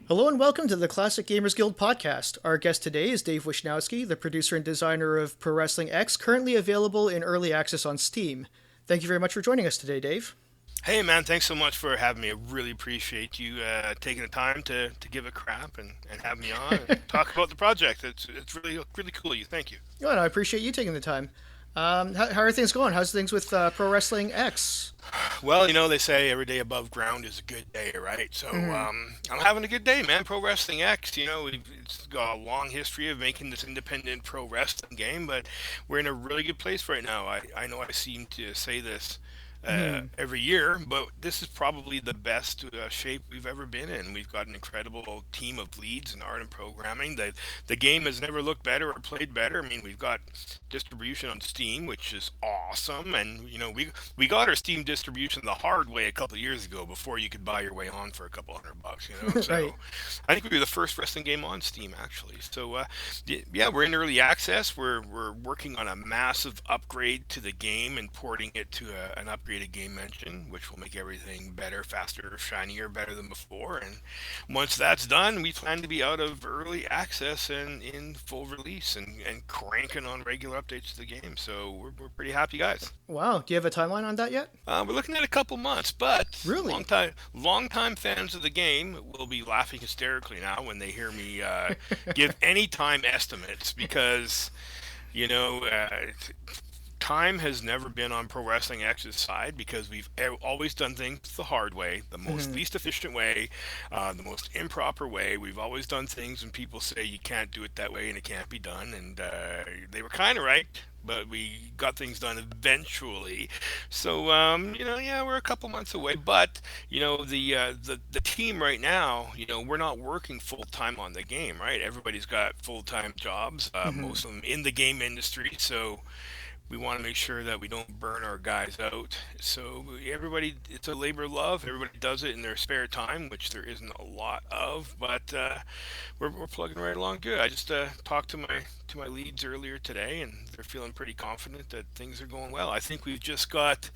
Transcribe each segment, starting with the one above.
Hello and welcome to the Classic Gamers Guild podcast. Our guest today is Dave Wishnowski, the producer and designer of Pro Wrestling X, currently available in early access on Steam. Thank you very much for joining us today, Dave. Hey man, thanks so much for having me. I really appreciate you taking the time to give a crap and have me on and talk about the project. It's really cool of you. Thank you. Well, I appreciate you taking the time. How are things going? How's things with Pro Wrestling X? Well, you know they say every day above ground is a good day, right? So I'm having a good day, man. Pro Wrestling X, it's got a long history of making this independent pro wrestling game, but we're in a really good place right now. I know I seem to say this every year, but this is probably the best shape we've ever been in. We've got an incredible team of leads in art and programming. The game has never looked better or played better. I mean, we've got distribution on Steam, which is awesome, and we got our Steam distribution the hard way a couple of years ago before you could buy your way on for a couple $100. So Right. I think we were the first wrestling game on Steam actually. So yeah, we're in early access. We're working on a massive upgrade to the game and porting it to an upgraded game engine, which will make everything better, faster, shinier, better than before. And once that's done, we plan to be out of early access and in full release and cranking on regular updates to the game. So we're pretty happy guys. Wow. Do you have a timeline on that yet? We're looking at a couple months, but Really? long time fans of the game will be laughing hysterically now when they hear me give any time estimates because you know. Time has never been on Pro Wrestling X's side because we've always done things the hard way, the most least efficient way, the most improper way. We've always done things when people say you can't do it that way and it can't be done, and they were kind of right. But we got things done eventually, so yeah, we're a couple months away. But the team right now, we're not working full time on the game, right? Everybody's got full time jobs, most of them in the game industry, so we want to make sure that we don't burn our guys out. So everybody, it's a labor of love. Everybody does it in their spare time, which there isn't a lot of, but we're plugging right along good. I just talked to my leads earlier today, and they're feeling pretty confident that things are going well. I think we've got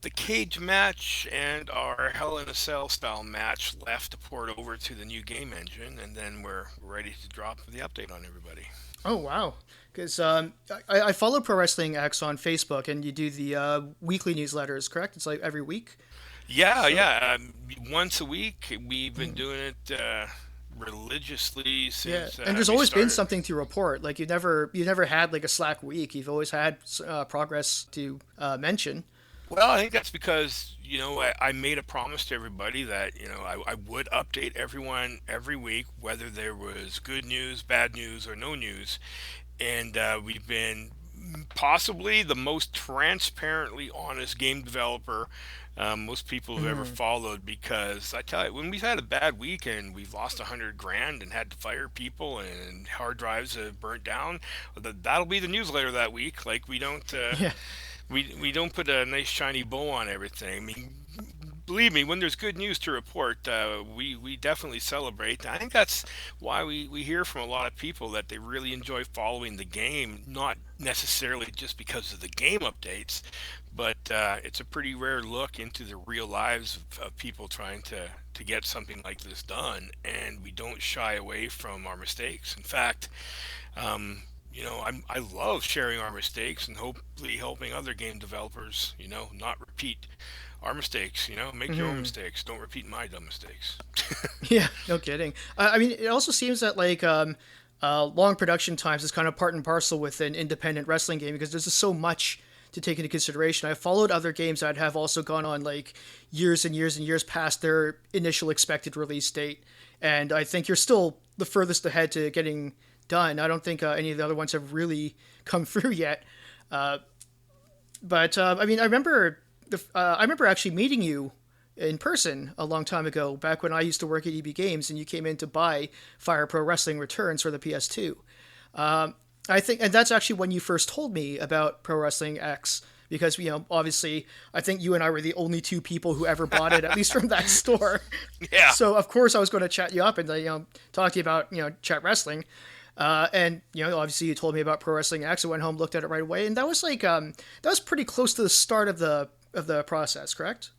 the cage match and our Hell in a Cell style match left to port over to the new game engine, and then we're ready to drop the update on everybody. Oh, wow. Because I follow Pro Wrestling X on Facebook, and you do the weekly newsletters, correct? It's like every week? Yeah, So, yeah. Once a week, we've been doing it religiously yeah. since And there's we always been started. something to report. Like, you never had, like, a slack week. You've always had progress to mention. Well, I think that's because, I made a promise to everybody that, I would update everyone every week, whether there was good news, bad news, or no news. And we've been possibly the most transparently honest game developer most people have ever followed because I tell you, when we've had a bad week and we've lost 100 grand and had to fire people and hard drives have burnt down, that'll be the newsletter that week. Like we don't Yeah. we don't put a nice shiny bow on everything. I mean, believe me, when there's good news to report, we definitely celebrate. I think that's why we hear from a lot of people that they really enjoy following the game, not necessarily just because of the game updates, but it's a pretty rare look into the real lives of people trying to get something like this done, and we don't shy away from our mistakes. In fact, I love sharing our mistakes and hopefully helping other game developers, not repeat our mistakes. Make your own mistakes. Don't repeat my dumb mistakes. Yeah, no kidding. I mean, it also seems that like long production times is kind of part and parcel with an independent wrestling game because there's just so much to take into consideration. I've followed other games that have also gone on like years and years and years past their initial expected release date, and I think you're still the furthest ahead to getting done. I don't think any of the other ones have really come through yet. But I mean, I remember actually meeting you in person a long time ago, back when I used to work at EB Games, and you came in to buy Fire Pro Wrestling Returns for the PS2. I think, and that's actually when you first told me about Pro Wrestling X, because obviously, I think you and I were the only two people who ever bought it, at least from that store. Yeah. So of course I was going to chat you up and talk to you about chat wrestling. And obviously you told me about Pro Wrestling X. I went home, looked at it right away, and that was like that was pretty close to the start of the process, correct?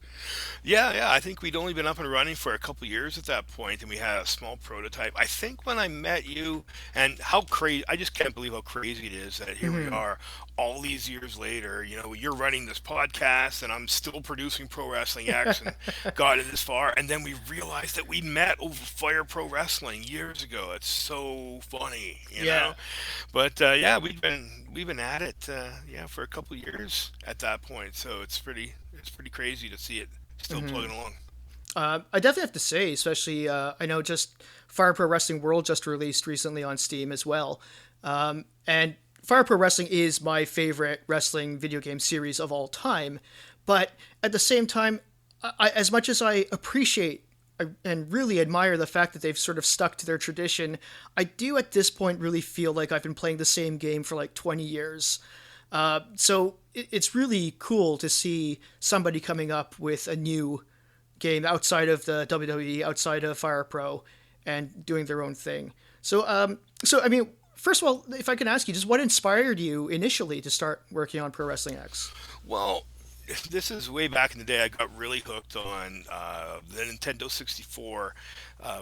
Yeah, yeah. I think we'd only been up and running for a couple years at that point, and we had a small prototype. I think when I met you, and how crazy, I just can't believe how crazy it is that here we Hmm. are all these years later. You're running this podcast, and I'm still producing Pro Wrestling X and got it this far. And then we realized that we met over Fire Pro Wrestling years ago. It's so funny, you Yeah. know? But yeah, we've been at it yeah for a couple years at that point. So it's pretty crazy to see it still plugging along. I definitely have to say, especially I know just Fire Pro Wrestling World just released recently on Steam as well, and Fire Pro Wrestling is my favorite wrestling video game series of all time. But at the same time, as much as I appreciate and really admire the fact that they've sort of stuck to their tradition, I do at this point really feel like I've been playing the same game for like 20 years. So it's really cool to see somebody coming up with a new game outside of the WWE, outside of Fire Pro, and doing their own thing. So I mean, first of all, if I can ask you, just what inspired you initially to start working on Pro Wrestling X? Well, this is way back in the day. I got really hooked on the Nintendo 64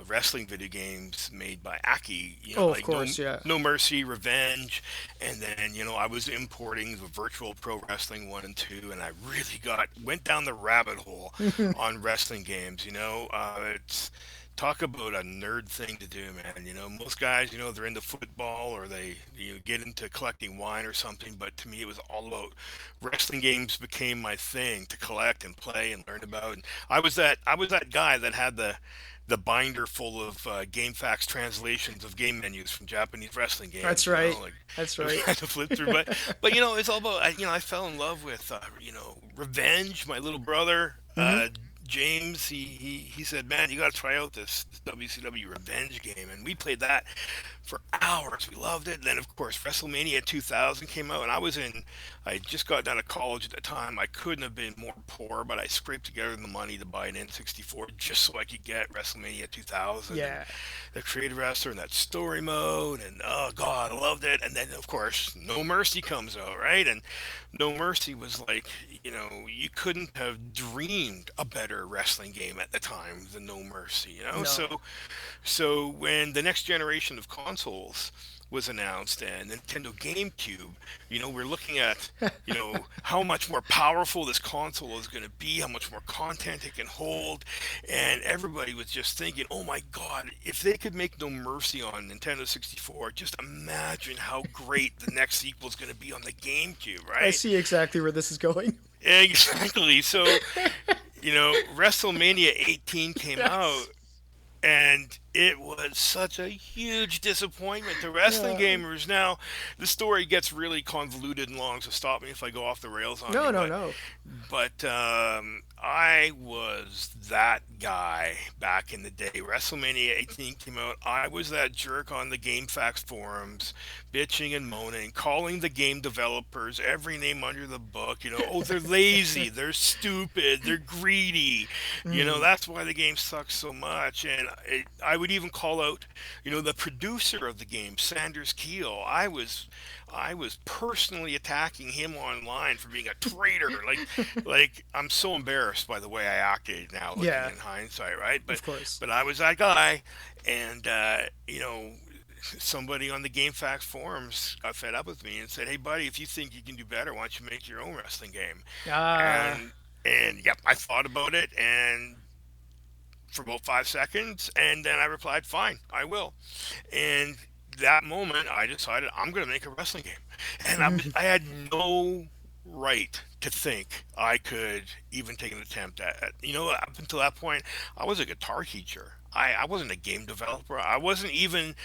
wrestling video games made by Aki. Oh, of Like course, yeah. No Mercy, Revenge, and then I was importing the Virtual Pro Wrestling 1 and 2, and I really got went down the rabbit hole on wrestling games. It's talk about a nerd thing to do, man. Most guys, they're into football or they get into collecting wine or something. But to me, it was all about wrestling games became my thing to collect and play and learn about. And I was that guy that had the binder full of GameFAQs translations of game menus from Japanese wrestling That's games. right. Like That's that we right. had to flip through. But it's all about I fell in love with Revenge. My little brother. Hmm. James, he said, "Man, you got to try out this WCW Revenge game," and we played that for hours. We loved it. And then, of course, WrestleMania 2000 came out, and I had just got out of college at the time. I couldn't have been more poor, but I scraped together the money to buy an N64 just so I could get WrestleMania 2000 and Yeah. the creative wrestler and that story mode. And oh God, I loved it. And then, of course, No Mercy comes out, right? And No Mercy was like, you couldn't have dreamed a better wrestling game at the time than No Mercy, No. So when the next generation of consoles was announced and Nintendo GameCube, we're looking at, how much more powerful this console is going to be, how much more content it can hold, and everybody was just thinking, oh my God, if they could make No Mercy on Nintendo 64, just imagine how great the next sequel is going to be on the GameCube, I right? see exactly where this is going. Exactly. So, WrestleMania 18 came out, Yes. and it was such a huge disappointment to wrestling Uh, gamers. Now, the story gets really convoluted and long, so stop me if I go off the rails on you. no, no, But no. I was that guy back in the day. WrestleMania 18 came out. I was that jerk on the GameFAQs forums, bitching and moaning, calling the game developers every name under the book. Oh, they're lazy, they're stupid, they're greedy. Mm. That's why the game sucks so much. And I would even call out, the producer of the game, Sanders Keel. I was personally attacking him online for being a traitor. Like I'm so embarrassed by the way I acted now, looking Yeah, in hindsight, right? But of course. but I was that guy, and somebody on the GameFAQs forums got fed up with me and said, "Hey, buddy, if you think you can do better, why don't you make your own wrestling game?" Ah, And yep, I thought about it and for about 5 seconds, and then I replied, "Fine, I will." And that moment, I decided I'm going to make a wrestling game, and I had no right to think I could even take an attempt at. Up until that point, I was a guitar teacher. I wasn't a game developer. I wasn't even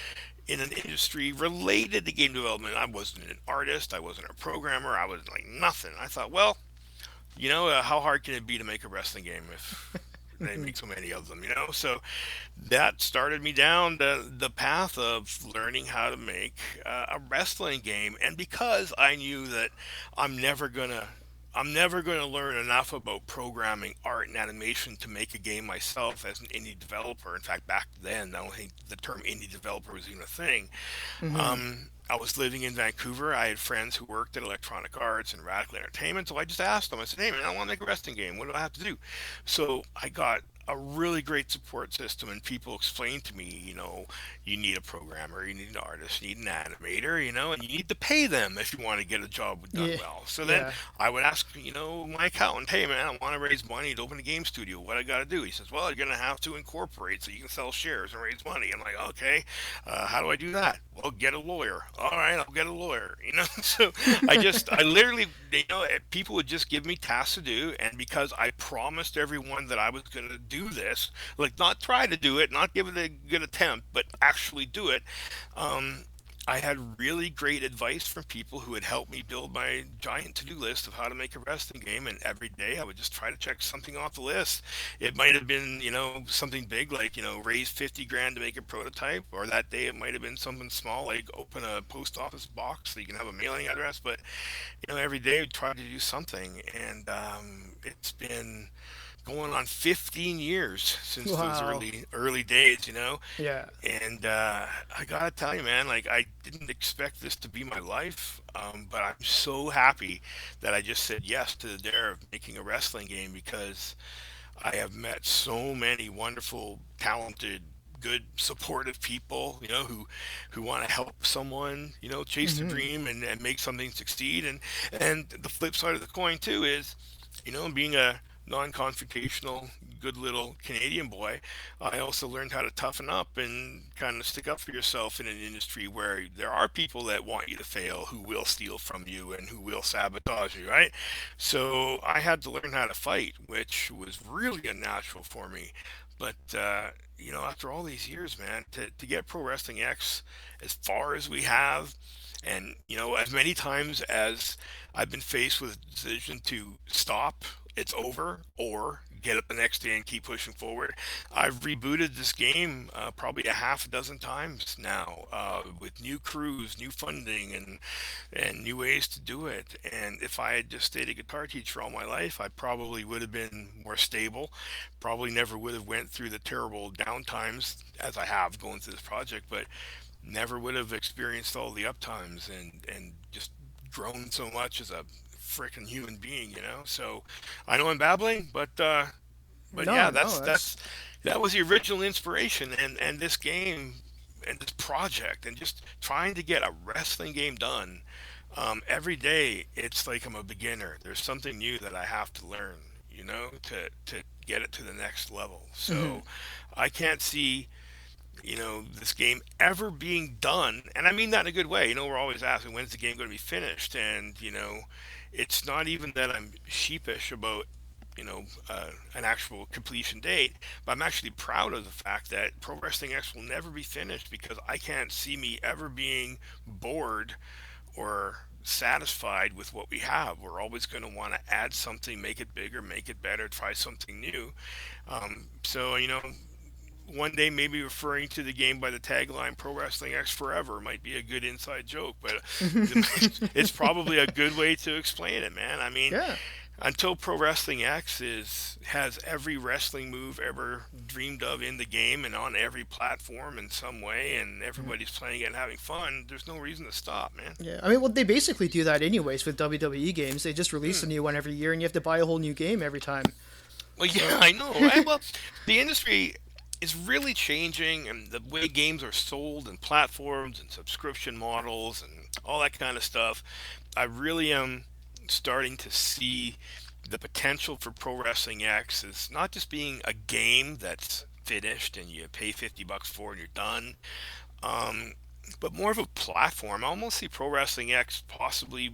in an industry related to game development. I wasn't an artist. I wasn't a programmer. I was like nothing. I thought, well, how hard can it be to make a wrestling game if they make so many of them, So that started me down the path of learning how to make a wrestling game. And because I knew that I'm never gonna I'm never going to learn enough about programming, art, and animation to make a game myself as an indie developer. In fact, back then, I don't think the term indie developer was even a thing. Hmm. I was living in Vancouver. I had friends who worked at Electronic Arts and Radical Entertainment, so I just asked them. I said, "Hey, man, I want to make a wrestling game. What do I have to do?" So I got a really great support system, and people explained to me, you need a programmer, you need an artist, you need an animator, and you need to pay them if you want to get a job done Yeah, well. So then yeah. I would ask, my accountant, "Hey, man, I want to raise money to open a game studio. What I got to do?" He says, "Well, you're going to have to incorporate so you can sell shares and raise money." I'm like, "Okay, how do I do that?" "Well, get a lawyer." "All right, I'll get a lawyer." So I literally, people would just give me tasks to do, and because I promised everyone that I was going to do this, like not try to do it, not give it a good attempt, but actually do it. Um, I had really great advice from people who had helped me build my giant to-do list of how to make a wrestling game, and every day I would just try to check something off the list. It might have been, something big like, raise 50 grand to make a prototype, or that day it might have been something small like open a post office box so you can have a mailing address. But, every day I try to do something, and it's been going on 15 years since those Wow. early days. Yeah. And I gotta tell you, man, like I didn't expect this to be my life, but I'm so happy that I just said yes to the dare of making a wrestling game because I have met so many wonderful, talented, good, supportive people, who want to help someone, chase the Hmm. dream and make something succeed. And the flip side of the coin too is, being a non-confrontational, good little Canadian boy, I also learned how to toughen up and kind of stick up for yourself in an industry where there are people that want you to fail, who will steal from you and who will sabotage you, right? So I had to learn how to fight, which was really unnatural for me. But after all these years, man, to get Pro Wrestling X as far as we have, and as many times as I've been faced with the decision to stop, it's over, or get up the next day and keep pushing forward. I've rebooted this game probably a half a dozen times now, with new crews, new funding, and new ways to do it. And if I had just stayed a guitar teacher all my life, I probably would have been more stable. Probably never would have went through the terrible downtimes as I have going through this project, but never would have experienced all the uptimes and just grown so much as a freaking human being. So I know I'm babbling, but No, yeah, no, that was the original inspiration, and this game and this project and just trying to get a wrestling game done. Every day it's like I'm a beginner. There's something new that I have to learn, to get it to the next level. hmm So I can't see this game ever being done. And I mean that in a good way. We're always asking, when's the game going to be finished? And, it's not even that I'm sheepish about, an actual completion date, but I'm actually proud of the fact that Pro Wrestling X will never be finished because I can't see me ever being bored or satisfied with what we have. We're always going to want to add something, make it bigger, make it better, try something new. So, one day maybe referring to the game by the tagline "Pro Wrestling X Forever" might be a good inside joke, but it's probably a good way to explain it, man. I mean, yeah. until Pro Wrestling X has every wrestling move ever dreamed of in the game and on every platform in some way, and everybody's playing it and having fun, there's no reason to stop, man. Yeah, I mean, well, they basically do that anyways with WWE games. They just release a Hmm. new one every year, and you have to buy a whole new game every time. Well, yeah, So, I know, right? Well, the industry is really changing, and the way games are sold, and platforms, and subscription models, and all that kind of stuff. I really am starting to see the potential for Pro Wrestling X is not just being a game that's finished and you pay $50 for it and you're done, um, but more of a platform. I almost see Pro Wrestling X possibly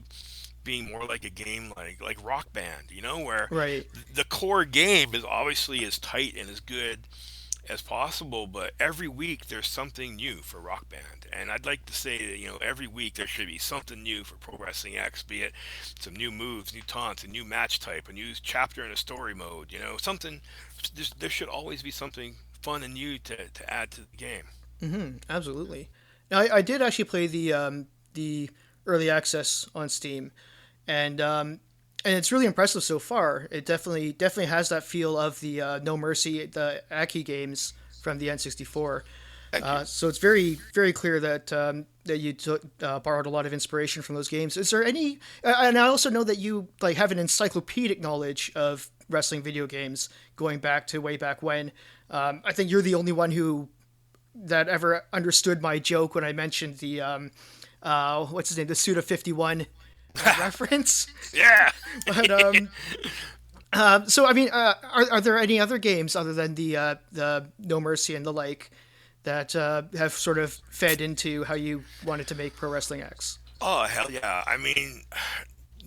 being more like a game like Rock Band, where right. the core game is obviously as tight and as good as possible, but every week there's something new for Rock Band. And I'd like to say that, every week there should be something new for Pro Wrestling X, be it some new moves, new taunts, a new match type, a new chapter in a story mode, something. There should always be something fun and new to add to the game. Absolutely. Now, I did actually play the early access on Steam, and and it's really impressive so far. It definitely has that feel of the No Mercy, the Aki games from the N64. Thank you. So it's very clear that that you took, borrowed a lot of inspiration from those games. Is there any? And I also know that you like have an encyclopedic knowledge of wrestling video games going back to way back when. I think you're the only one who that ever understood my joke when I mentioned the what's his name, the Suda 51 reference. Yeah. But so I mean, are there any other games other than the No Mercy and the like that have sort of fed into how you wanted to make Pro Wrestling X? Oh hell yeah! I mean,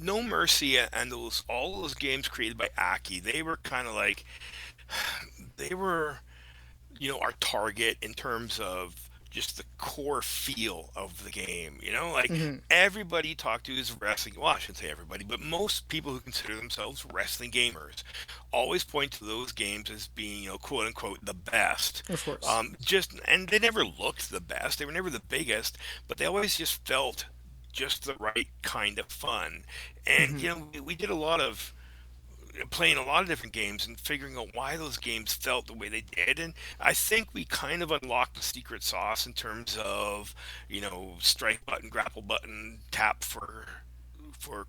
No Mercy and those all those games created by Aki, they were kind of like they were our target in terms of just the core feel of the game. Like Hmm. everybody you talk to is wrestling. Well, I shouldn't say everybody, but most people who consider themselves wrestling gamers always point to those games as being, quote unquote, the best. Of course. And they never looked the best. They were never the biggest, but they always just felt just the right kind of fun. And Hmm. we did a lot of playing a lot of different games and figuring out why those games felt the way they did. And I think we kind of unlocked the secret sauce in terms of, strike button, grapple button, tap for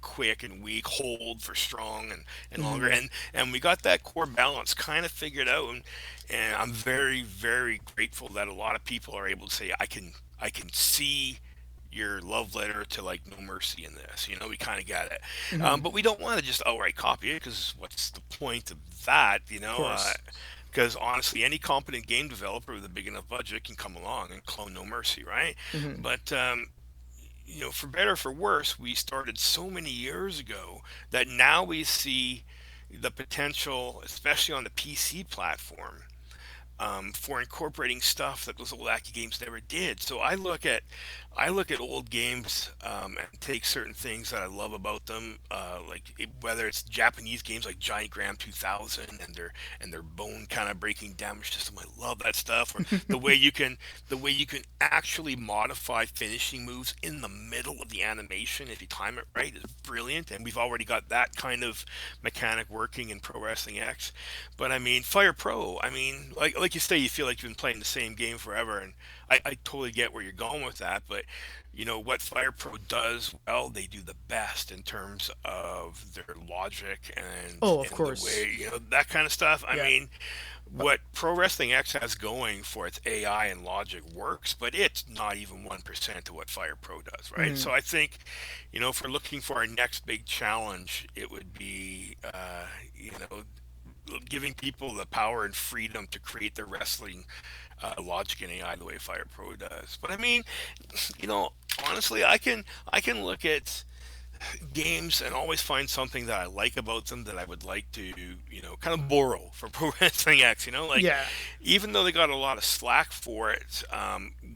quick and weak, hold for strong and longer. Hmm. And we got that core balance kind of figured out. And I'm very, very grateful that a lot of people are able to say, I can see your love letter to like No Mercy in this. We kind of get it, Hmm. but we don't want to just outright copy it because what's the point of that? Of course. Because honestly, any competent game developer with a big enough budget can come along and clone No Mercy, right? Hmm. But for better or for worse, we started so many years ago that now we see the potential, especially on the PC platform, for incorporating stuff that those old Aki games never did. So I look at old games and take certain things that I love about them, whether it's Japanese games like Giant Graham 2000 and their bone kind of breaking damage system. I love that stuff. Or the way you can actually modify finishing moves in the middle of the animation if you time it right is brilliant. And we've already got that kind of mechanic working in Pro Wrestling X. But I mean, Fire Pro. I mean, like you say, you feel like you've been playing the same game forever, and I totally get where you're going with that. But what Fire Pro does well, they do the best in terms of their logic and Oh, of and the course. way that kind of stuff. I Yeah. mean, what Pro Wrestling X has going for its AI and logic works, but it's not even 1% of what Fire Pro does, right? Hmm. So I think, if we're looking for our next big challenge, it would be, giving people the power and freedom to create their wrestling logic and AI the way Fire Pro does. But I mean, you know, honestly, I can look at games and always find something that I like about them that I would like to, kind of borrow for Pro Wrestling X. Like Yeah. even though they got a lot of slack for it,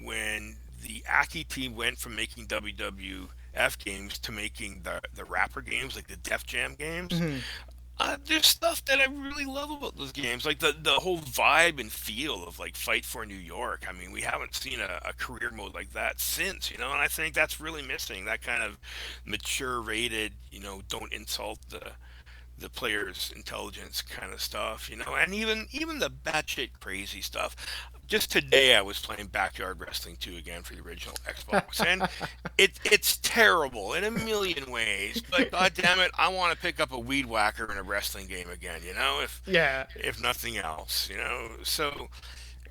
when the Aki team went from making WWF games to making the rapper games, like the Def Jam games, Hmm. there's stuff that I really love about those games, like the whole vibe and feel of like Fight for New York. I mean, we haven't seen a career mode like that since, and I think that's really missing that kind of mature rated, don't insult the player's intelligence kind of stuff, and even the batshit crazy stuff. Just today, I was playing Backyard Wrestling 2 again for the original Xbox, and it's terrible in a million ways. But god damn it, I want to pick up a weed whacker in a wrestling game again. If Yeah. if nothing else. So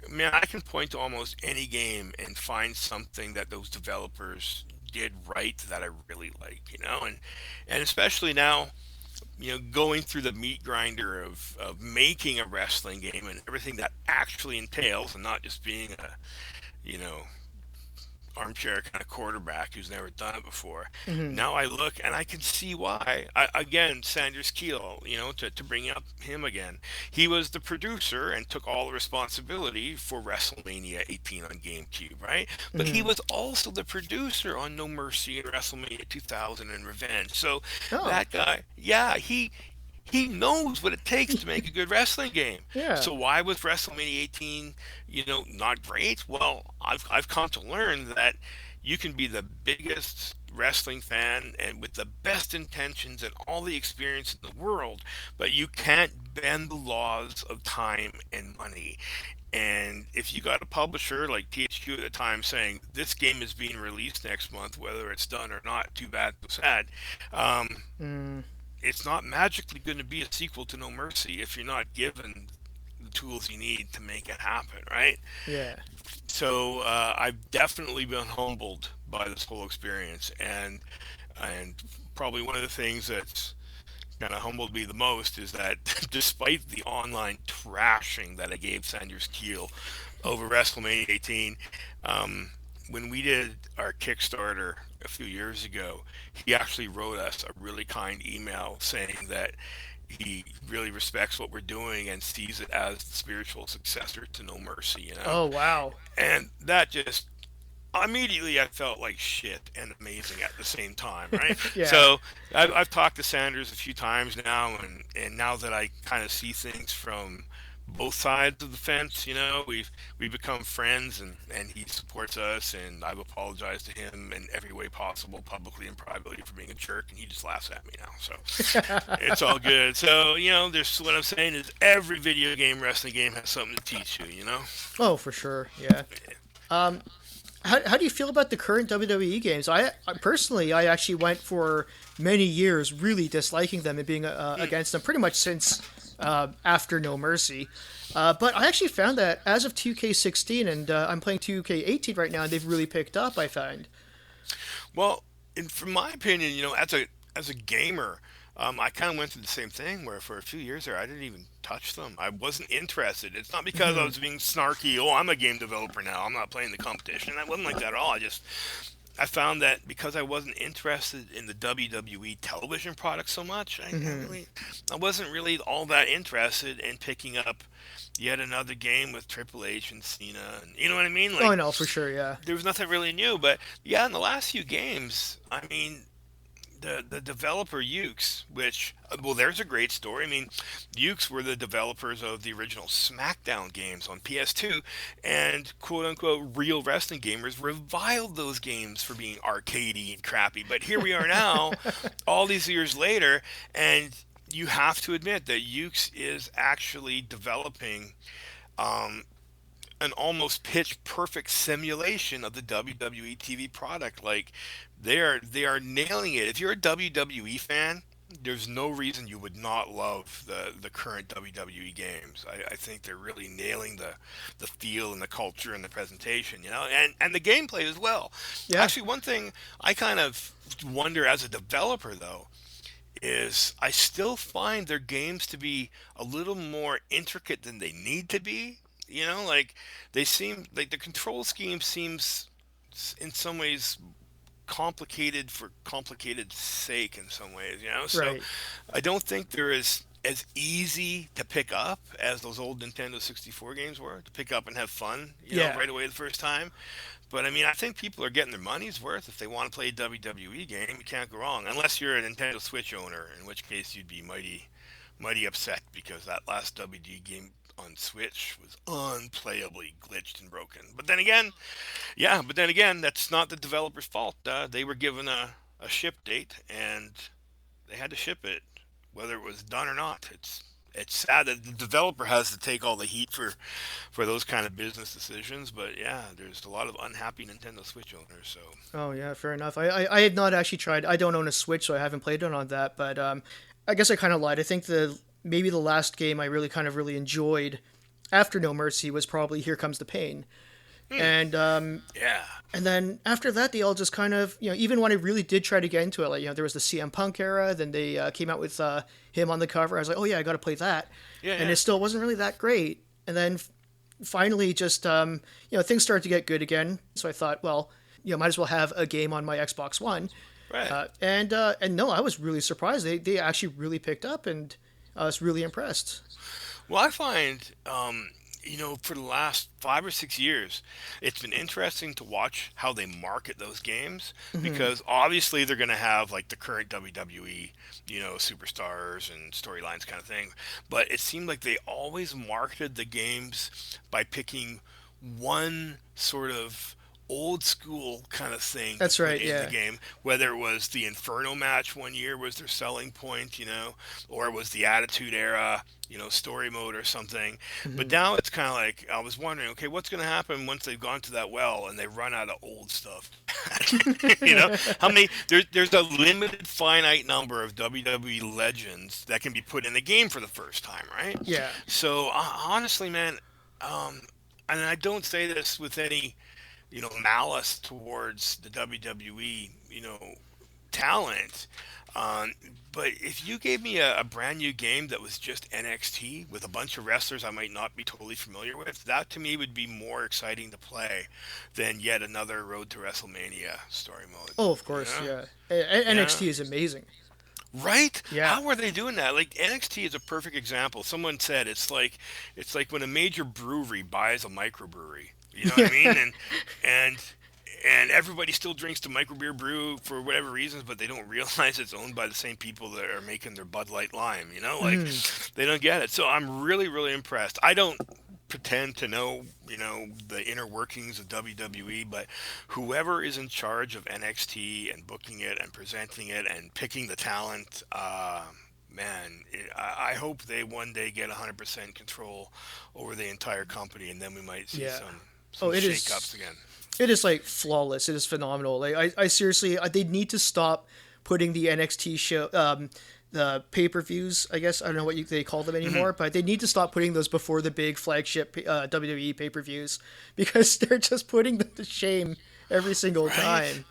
man, I can point to almost any game and find something that those developers did right that I really like. And especially now, going through the meat grinder of making a wrestling game and everything that actually entails, and not just being a, you know, armchair kind of quarterback who's never done it before. Hmm. Now I look and I can see why. Again, Sanders Keel, to bring up him again, he was the producer and took all the responsibility for WrestleMania 18 on GameCube, right? But he Hmm. was also the producer on No Mercy and WrestleMania 2000 and Revenge. So Oh. that guy, yeah, he knows what it takes to make a good wrestling game. Yeah. So why was WrestleMania 18, not great? Well, I've come to learn that you can be the biggest wrestling fan and with the best intentions and all the experience in the world, but you can't bend the laws of time and money. And if you got a publisher like THQ at the time saying this game is being released next month, whether it's done or not, too bad, so sad. Um, Mm, it's not magically going to be a sequel to No Mercy if you're not given the tools you need to make it happen, right? yeah. So I've definitely been humbled by this whole experience, and probably one of the things that's kind of humbled me the most is that despite the online trashing that I gave Sanders Keel over WrestleMania 18, um, when we did our Kickstarter a few years ago, he actually wrote us a really kind email saying that he really respects what we're doing and sees it as the spiritual successor to No Mercy, you know? Oh, wow. And that just immediately I felt like shit and amazing at the same time, right? Yeah. So I've talked to Sanders a few times now, and now that I kind of see things from both sides of the fence, we've become friends, and he supports us, and I've apologized to him in every way possible, publicly and privately, for being a jerk, and he just laughs at me now. So it's all good. So there's what I'm saying is every video game, wrestling game has something to teach you. Oh, for sure. Yeah. Um, how do you feel about the current WWE games? I personally, I actually went for many years really disliking them and being against them pretty much since after No Mercy. But I actually found that as of 2K16, and I'm playing 2K18 right now, and they've really picked up, I find. Well, from my opinion, as a gamer, I kind of went through the same thing where for a few years there I didn't even touch them. I wasn't interested. It's not because I Hmm. was being snarky. Oh, I'm a game developer now. I'm not playing the competition. I wasn't like that at all. I found that because I wasn't interested in the WWE television product so much, Hmm. I wasn't really all that interested in picking up yet another game with Triple H and Cena, and you know what I mean? Oh, Like no, for sure, yeah. there was nothing really new, but yeah, in the last few games, I mean, the developer Ukes, which well, there's a great story. I mean, Ukes were the developers of the original SmackDown games on PS2, and quote unquote real wrestling gamers reviled those games for being arcadey and crappy. But here we are now, all these years later, and you have to admit that Ukes is actually developing um, an almost pitch perfect simulation of the WWE TV product. Like they are nailing it. If you're a WWE fan, there's no reason you would not love the current WWE games. I think they're really nailing the feel and the culture and the presentation, and the gameplay as well. Yeah. Actually, one thing I kind of wonder as a developer though is I still find their games to be a little more intricate than they need to be. Like they seem like the control scheme seems in some ways complicated for complicated sake in some ways, So Right. I don't think they're as easy to pick up as those old Nintendo 64 games were to pick up and have fun, Yeah. right away the first time. But I mean, I think people are getting their money's worth if they want to play a WWE game. You can't go wrong, unless you're a Nintendo Switch owner, in which case you'd be mighty, mighty upset because that last WD game on Switch was unplayably glitched and broken. But then again, yeah, but then again, that's not the developer's fault. They were given a ship date and they had to ship it, whether it was done or not. It's sad that the developer has to take all the heat for those kind of business decisions. But yeah, there's a lot of unhappy Nintendo Switch owners. So Oh, yeah, fair enough. I had not actually tried. I don't own a Switch, so I haven't played it on that. But I guess I kind of lied. I think maybe the last game I really kind of really enjoyed after No Mercy was probably Here Comes the Pain. And yeah, and then after that, they all just kind of, even when I really did try to get into it, like, there was the CM Punk era, then they came out with him on the cover. I was like, oh yeah, I got to play that. yeah, And yeah. it still wasn't really that great. And then finally, just, things started to get good again. So I thought, well, might as well have a game on my Xbox One. Right. And no, I was really surprised. They actually really picked up, and I was really impressed. Well, I find, for the last 5 or 6 years, it's been interesting to watch how they market those games Hmm. because obviously they're going to have like the current WWE, superstars and storylines kind of thing. But it seemed like they always marketed the games by picking one sort of old school kind of thing to That's put right. in the Yeah. game, whether it was the Inferno match one year was their selling point, or it was the Attitude Era, story mode or something. But Hmm. now it's kind of like I was wondering, okay, what's going to happen once they've gone to that well and they run out of old stuff? How many? There's a limited, finite number of WWE legends that can be put in the game for the first time, right? Yeah. So honestly, man, um, and I don't say this with any malice towards the WWE, talent. Um, but if you gave me a brand new game that was just NXT with a bunch of wrestlers I might not be totally familiar with, that to me would be more exciting to play than yet another Road to WrestleMania story mode. Oh, of You course. know? Yeah. Yeah. NXT is amazing. Right? Yeah. How are they doing that? Like NXT is a perfect example. Someone said it's like when a major brewery buys a microbrewery. You know what I mean? And and everybody still drinks the microbeer brew for whatever reasons, but they don't realize it's owned by the same people that are making their Bud Light Lime. Like Hmm. they don't get it. So I'm really, really impressed. I don't pretend to know, the inner workings of WWE, but whoever is in charge of NXT and booking it and presenting it and picking the talent, man, I hope they one day get 100% control over the entire company, and then we might see Yeah. some Oh, shakeups again. it is like flawless. It is phenomenal. Like I seriously, they need to stop putting the NXT show, the pay-per-views. I guess I don't know what they call them Hmm. anymore, but they need to stop putting those before the big flagship WWE pay-per-views because they're just putting them to shame every single Right? time.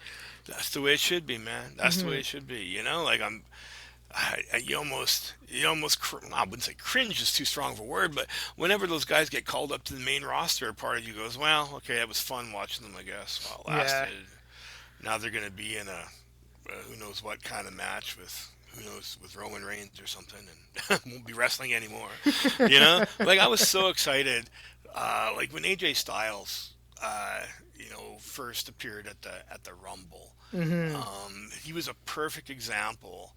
That's the way it should be, man. That's the way Hmm. it should be. Like I wouldn't say cringe is too strong of a word, but whenever those guys get called up to the main roster, part of you goes, well, okay, that was fun watching them, I guess, while it Yeah. lasted. Now they're going to be in a who knows what kind of match with who knows with Roman Reigns or something, and won't be wrestling anymore. Like I was so excited, like when AJ Styles, first appeared at the Rumble. Hmm. He was a perfect example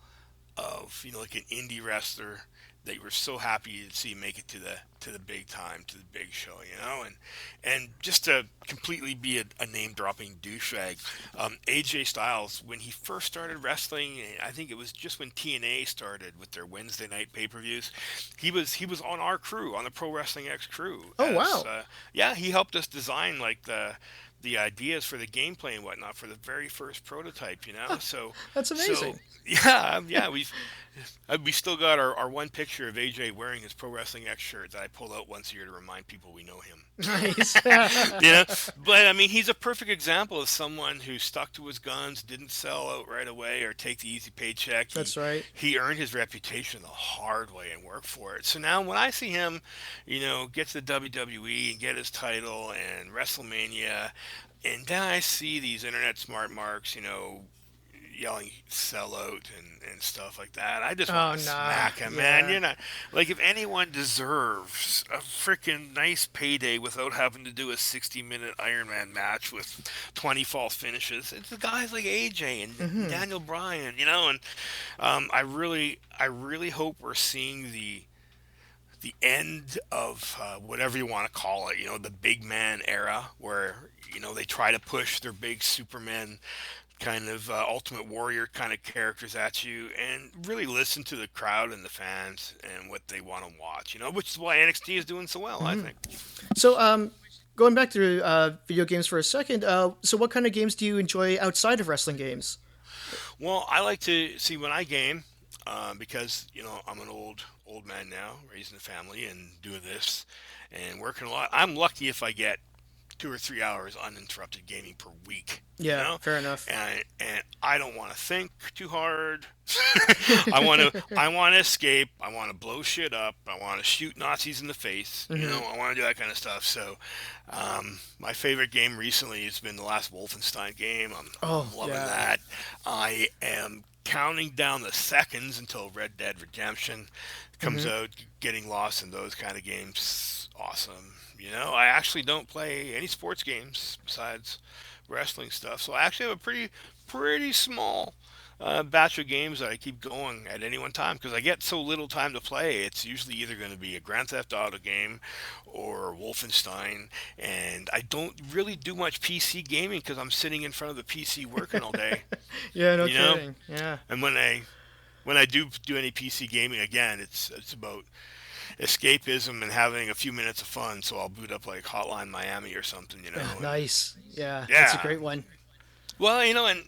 of like an indie wrestler that you were so happy to see make it to the big time, to the big show, and just to completely be a name dropping douchebag. AJ Styles, when he first started wrestling, I think it was just when TNA started with their Wednesday night pay-per-views. He was on our crew, on the Pro Wrestling X crew, Oh as wow, yeah, he helped us design like the ideas for the gameplay and whatnot for the very first prototype, that's so amazing. yeah, we still got our one picture of AJ wearing his Pro Wrestling X shirt that I pull out once a year to remind people we know him. Nice. you know, but I mean, he's a perfect example of someone who stuck to his guns, didn't sell out right away or take the easy paycheck. He That's right. he earned his reputation the hard way and worked for it. So now when I see him, get to the WWE and get his title and WrestleMania, and then I see these internet smart marks, yelling sellout and stuff like that. I just want Oh to nah. smack him, man. Yeah. Like if anyone deserves a freaking nice payday without having to do a 60-minute Iron Man match with 20 false finishes, it's the guys like AJ and Hmm. Daniel Bryan, and I really hope we're seeing the end of whatever you want to call it, the big man era, where they try to push their big Superman kind of Ultimate Warrior kind of characters at you, and really listen to the crowd and the fans and what they want to watch. Which is why NXT is doing so well, I Hmm. think. So going back to video games for a second. So what kind of games do you enjoy outside of wrestling games? Well, I like to see when I game. Because I'm an old man now, raising a family and doing this and working a lot. I'm lucky if I get 2 or 3 hours uninterrupted gaming per week. Yeah, fair enough. And I don't want to think too hard. I want to escape. I want to blow shit up. I want to shoot Nazis in the face. Hmm. I want to do that kind of stuff. So, my favorite game recently has been the last Wolfenstein game. I'm Oh loving yeah. that. I am counting down the seconds until Red Dead Redemption comes Hmm. out. Getting lost in those kind of games, awesome. I actually don't play any sports games besides wrestling stuff. So I actually have a pretty small batch of games that I keep going at any one time because I get so little time to play. It's usually either going to be a Grand Theft Auto game or Wolfenstein, and I don't really do much PC gaming because I'm sitting in front of the PC working all day. Yeah, no You know, kidding. Yeah. and when I do any PC gaming again, it's about escapism and having a few minutes of fun. So I'll boot up like Hotline Miami or something, Ah, and nice. Yeah, that's a yeah. great one. Well,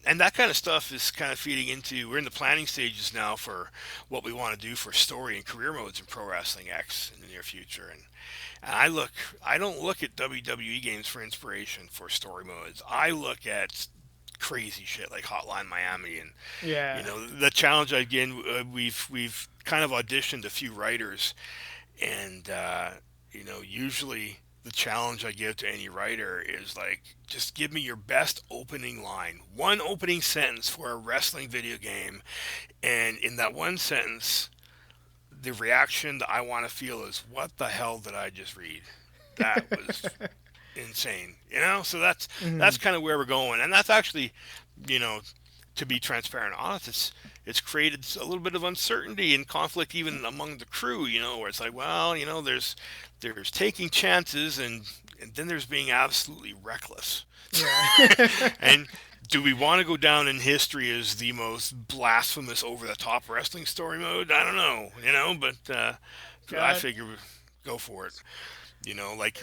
and that kind of stuff is kind of feeding into. We're in the planning stages now for what we want to do for story and career modes in Pro Wrestling X in the near future. And I don't look at WWE games for inspiration for story modes. I look at crazy shit like Hotline Miami and Yeah. the challenge again. We've kind of auditioned a few writers, and usually the challenge I give to any writer is like, just give me your best opening line, one opening sentence for a wrestling video game, and in that one sentence, the reaction that I want to feel is, what the hell did I just read? That was insane, So that's Mhm. kind of where we're going, and that's actually, you know, to be transparent and honest, it's created a little bit of uncertainty and conflict even among the crew, where it's like, well, there's taking chances and then there's being absolutely reckless. Yeah. And do we want to go down in history as the most blasphemous over the top wrestling story mode? I don't know, but I God. figure go for it.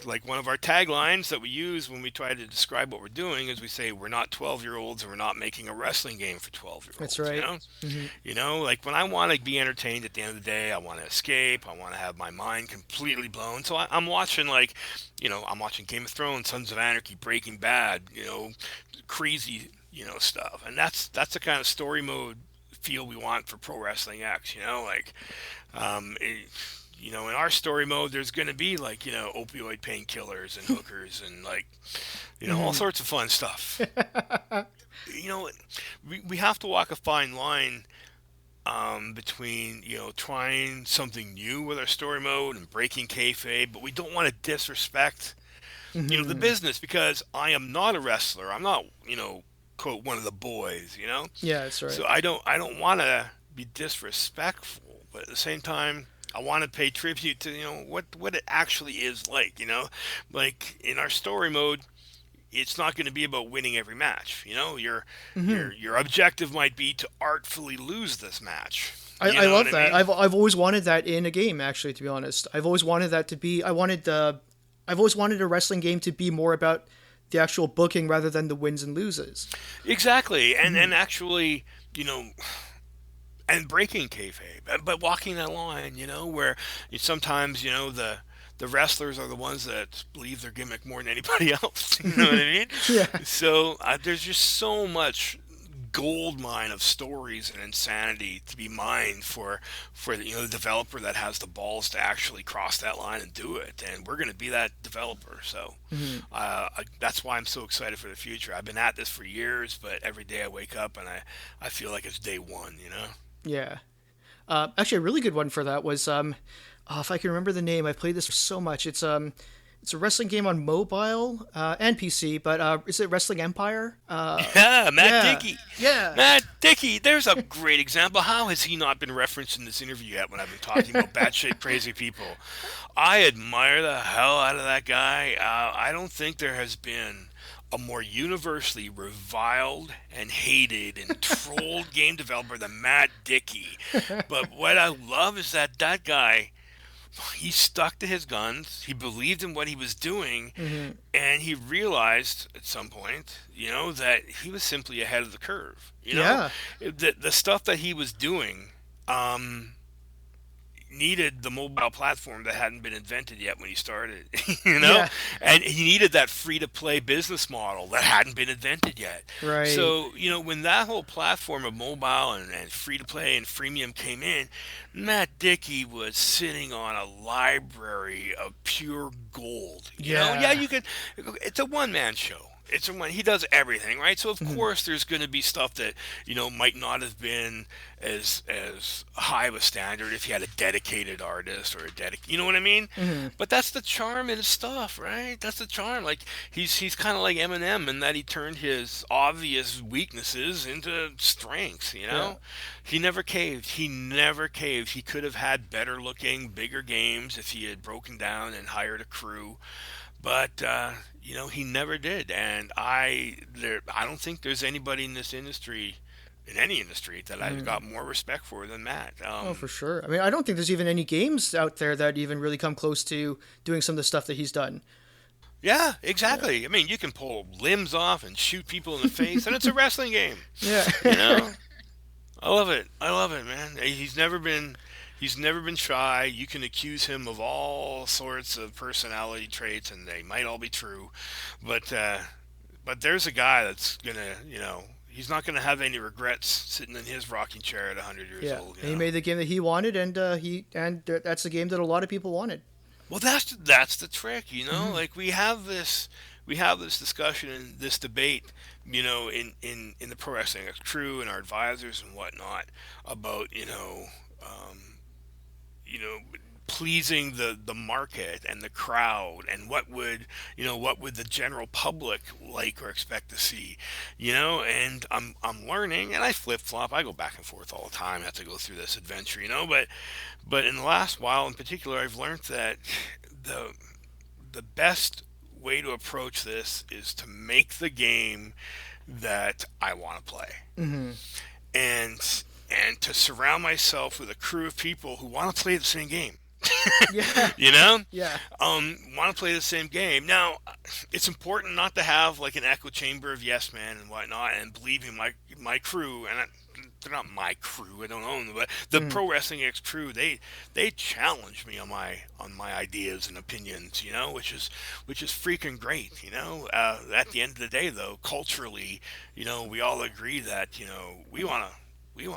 Like one of our taglines that we use when we try to describe what we're doing is we say we're not 12-year-olds and we're not making a wrestling game for That's 12-year-olds, right. Hmm. like when I want to be entertained at the end of the day, I want to escape, I want to have my mind completely blown. So I'm watching I'm watching Game of Thrones, Sons of Anarchy, Breaking Bad, crazy, stuff. And that's the kind of story mode feel we want for Pro Wrestling X, like um, it, in our story mode, there's going to be like, opioid painkillers and hookers and like, all Hmm. sorts of fun stuff. You know, we have to walk a fine line between, trying something new with our story mode and breaking kayfabe, but we don't want to disrespect, the Hmm. business because I am not a wrestler. I'm not, quote, one of the boys, Yeah, that's right. So I don't want to be disrespectful, but at the same time, I want to pay tribute to what it actually is like. Like in our story mode, it's not going to be about winning every match. Your Hmm. your objective might be to artfully lose this match. You I know what love I that. mean? I've always wanted that in a game. Actually, to be honest, I've always wanted that to be. I've always wanted a wrestling game to be more about the actual booking rather than the wins and loses. Exactly, and Hmm. and actually, you know, and breaking kayfabe, but walking that line, where sometimes the wrestlers are the ones that believe their gimmick more than anybody else. You know what I mean? Yeah. So there's just so much gold mine of stories and insanity to be mined for the developer that has the balls to actually cross that line and do it, and we're going to be that developer. So Hmm. that's why I'm so excited for the future. I've been at this for years, but every day I wake up and I feel like it's day one. Yeah. Actually, a really good one for that was oh, if I can remember the name. I've played this for so much. It's a wrestling game on mobile and PC, but is it Wrestling Empire? Yeah, Matt Yeah. Dickey. Yeah. Matt Dickey, there's a great example. How has he not been referenced in this interview yet when I've been talking about batshit crazy people? I admire the hell out of that guy. I don't think there has been a more universally reviled and hated and trolled game developer than Matt Dickey. But what I love is that guy, he stuck to his guns. He believed in what he was doing, Hmm. and he realized at some point, that he was simply ahead of the curve. Yeah. The stuff that he was doing um, needed the mobile platform that hadn't been invented yet when he started, Yeah. and he needed that free to play business model that hadn't been invented yet. Right. So, when that whole platform of mobile and free to play and freemium came in, Matt Dickey was sitting on a library of pure gold. Yeah, Yeah. you could, it's a one man show. it's when he does everything, right? So of Mhm. course there's going to be stuff that might not have been as high of a standard if you had a dedicated artist or a you know what I mean? Mhm. But that's the charm in his stuff, right? That's the charm. Like he's kind of like Eminem in that he turned his obvious weaknesses into strengths. Yeah. He never caved. He never caved. He could have had better looking, bigger games if he had broken down and hired a crew, but he never did. And I don't think there's anybody in this industry, in any industry, that I've Mhm. got more respect for than Matt. Oh, for sure. I mean, I don't think there's even any games out there that even really come close to doing some of the stuff that he's done. Yeah, Yeah. exactly. I mean, you can pull limbs off and shoot people in the face, and it's a wrestling game. Yeah. You know, I love it. I love it, man. He's never been shy. You can accuse him of all sorts of personality traits, and they might all be true. But there's a guy that's gonna, he's not gonna have any regrets sitting in his rocking chair at 100 years Yeah. old. And he made the game that he wanted, and that's the game that a lot of people wanted. Well, that's the trick, Mhm. Like we have this discussion and this debate, in the pro wrestling crew and our advisors and whatnot about you know pleasing the market and the crowd, and what would the general public like or expect to see, and I'm learning, and I flip flop, I go back and forth all the time, I have to go through this adventure, but in the last while in particular, I've learned that the the best way to approach this is to make the game that I want to play, Mhm. and to surround myself with a crew of people who want to play the same game. Yeah. you know Yeah. Want to play the same game. Now, it's important not to have like an echo chamber of yes men and whatnot, and believing my crew, and they're not my crew, I don't own them, but the Mhm. Pro Wrestling X crew, they challenge me on my ideas and opinions, which is freaking great. At the end of the day, though, culturally, we all agree that we want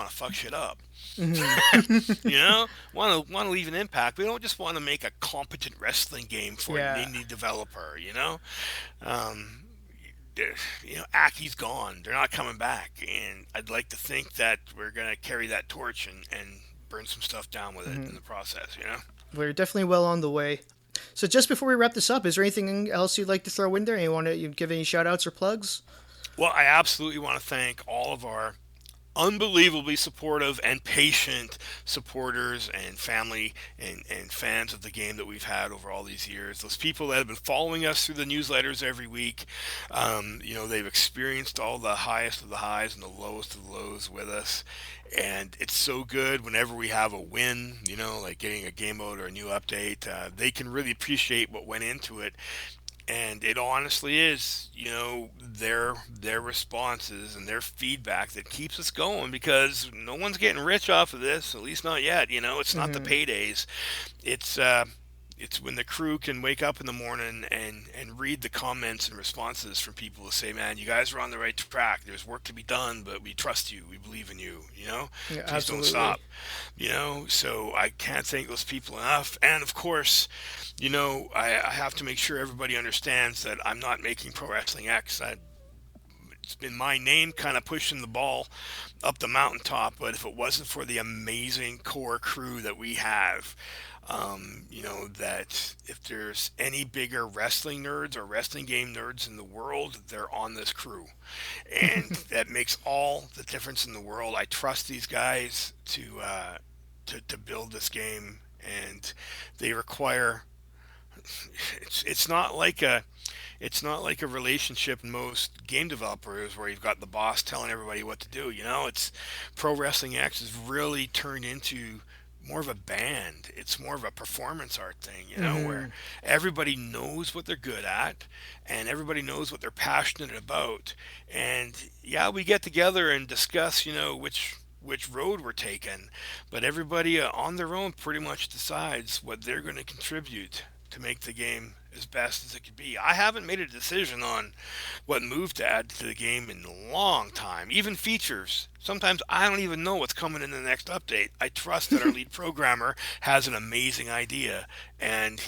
to fuck shit up. Mhm. Want to leave an impact. We don't just want to make a competent wrestling game for an Yeah. indie developer. Um, Aki's gone. They're not coming back, and I'd like to think that we're gonna carry that torch and burn some stuff down with it in Mhm. the process. We're definitely well on the way. So just before we wrap this up, is there anything else you'd like to throw in there? You give any shout outs or plugs? Well, I absolutely want to thank all of our unbelievably supportive and patient supporters and family and fans of the game that we've had over all these years. Those people that have been following us through the newsletters every week, they've experienced all the highest of the highs and the lowest of the lows with us. And it's so good whenever we have a win, like getting a game mode or a new update. They can really appreciate what went into it, and it honestly is, their responses and their feedback that keeps us going, because no one's getting rich off of this, at least not yet. It's not the Hmm. paydays. It's it's when the crew can wake up in the morning and read the comments and responses from people who say, "Man, you guys are on the right track. There's work to be done, but we trust you. We believe in you. Yeah, Please don't absolutely. stop." So I can't thank those people enough. And of course, I have to make sure everybody understands that I'm not making Pro Wrestling X. It's been my name kind of pushing the ball up the mountaintop, but if it wasn't for the amazing core crew that we have, that if there's any bigger wrestling nerds or wrestling game nerds in the world, they're on this crew. And that makes all the difference in the world. I trust these guys to build this game, and they require, it's not like a relationship in most game developers where you've got the boss telling everybody what to do. It's Pro Wrestling X has really turned into more of a band. It's more of a performance art thing, where Hmm. everybody knows what they're good at and everybody knows what they're passionate about. And yeah, we get together and discuss, which road we're taking, but everybody on their own pretty much decides what they're going to contribute to make the game as best as it could be. I haven't made a decision on what move to add to the game in a long time. Even features. Sometimes I don't even know what's coming in the next update. I trust that our lead programmer has an amazing idea, and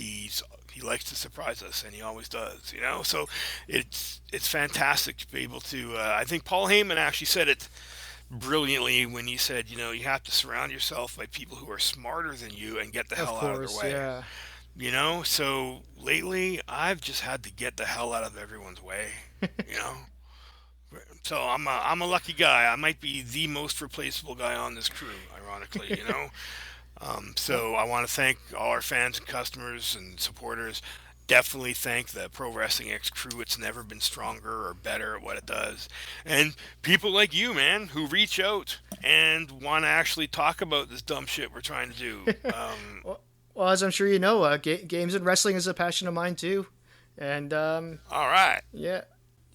he likes to surprise us, and he always does. So it's fantastic to be able to. I think Paul Heyman actually said it brilliantly when he said, you have to surround yourself by people who are smarter than you and get the Of hell out of their course, way. yeah. So lately I've just had to get the hell out of everyone's way. You know. So I'm a lucky guy. I might be the most replaceable guy on this crew, ironically. Well, So I want to thank all our fans and customers and supporters. Definitely thank the Pro Wrestling X crew. It's never been stronger or better at what it does. And people like you, man, who reach out and want to actually talk about this dumb shit we're trying to do. well, well, as I'm sure you know, games and wrestling is a passion of mine too, and All right. yeah,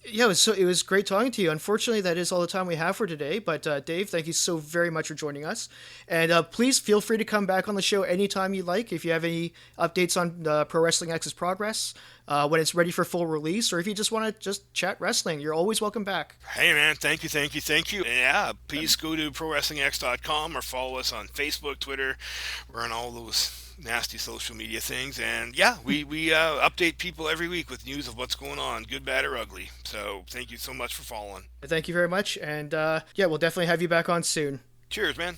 yeah, it was great talking to you. Unfortunately, that is all the time we have for today. But Dave, thank you so very much for joining us, and please feel free to come back on the show anytime you like. If you have any updates on Pro Wrestling X's progress, when it's ready for full release, or if you just want to just chat wrestling, you're always welcome back. Hey, man, thank you, thank you, thank you. Yeah, please go to ProWrestlingX.com or follow us on Facebook, Twitter. We're on all those nasty social media things. And yeah, we update people every week with news of what's going on, good, bad, or ugly. So thank you so much for following. Thank you very much, and yeah, we'll definitely have you back on soon. Cheers, man.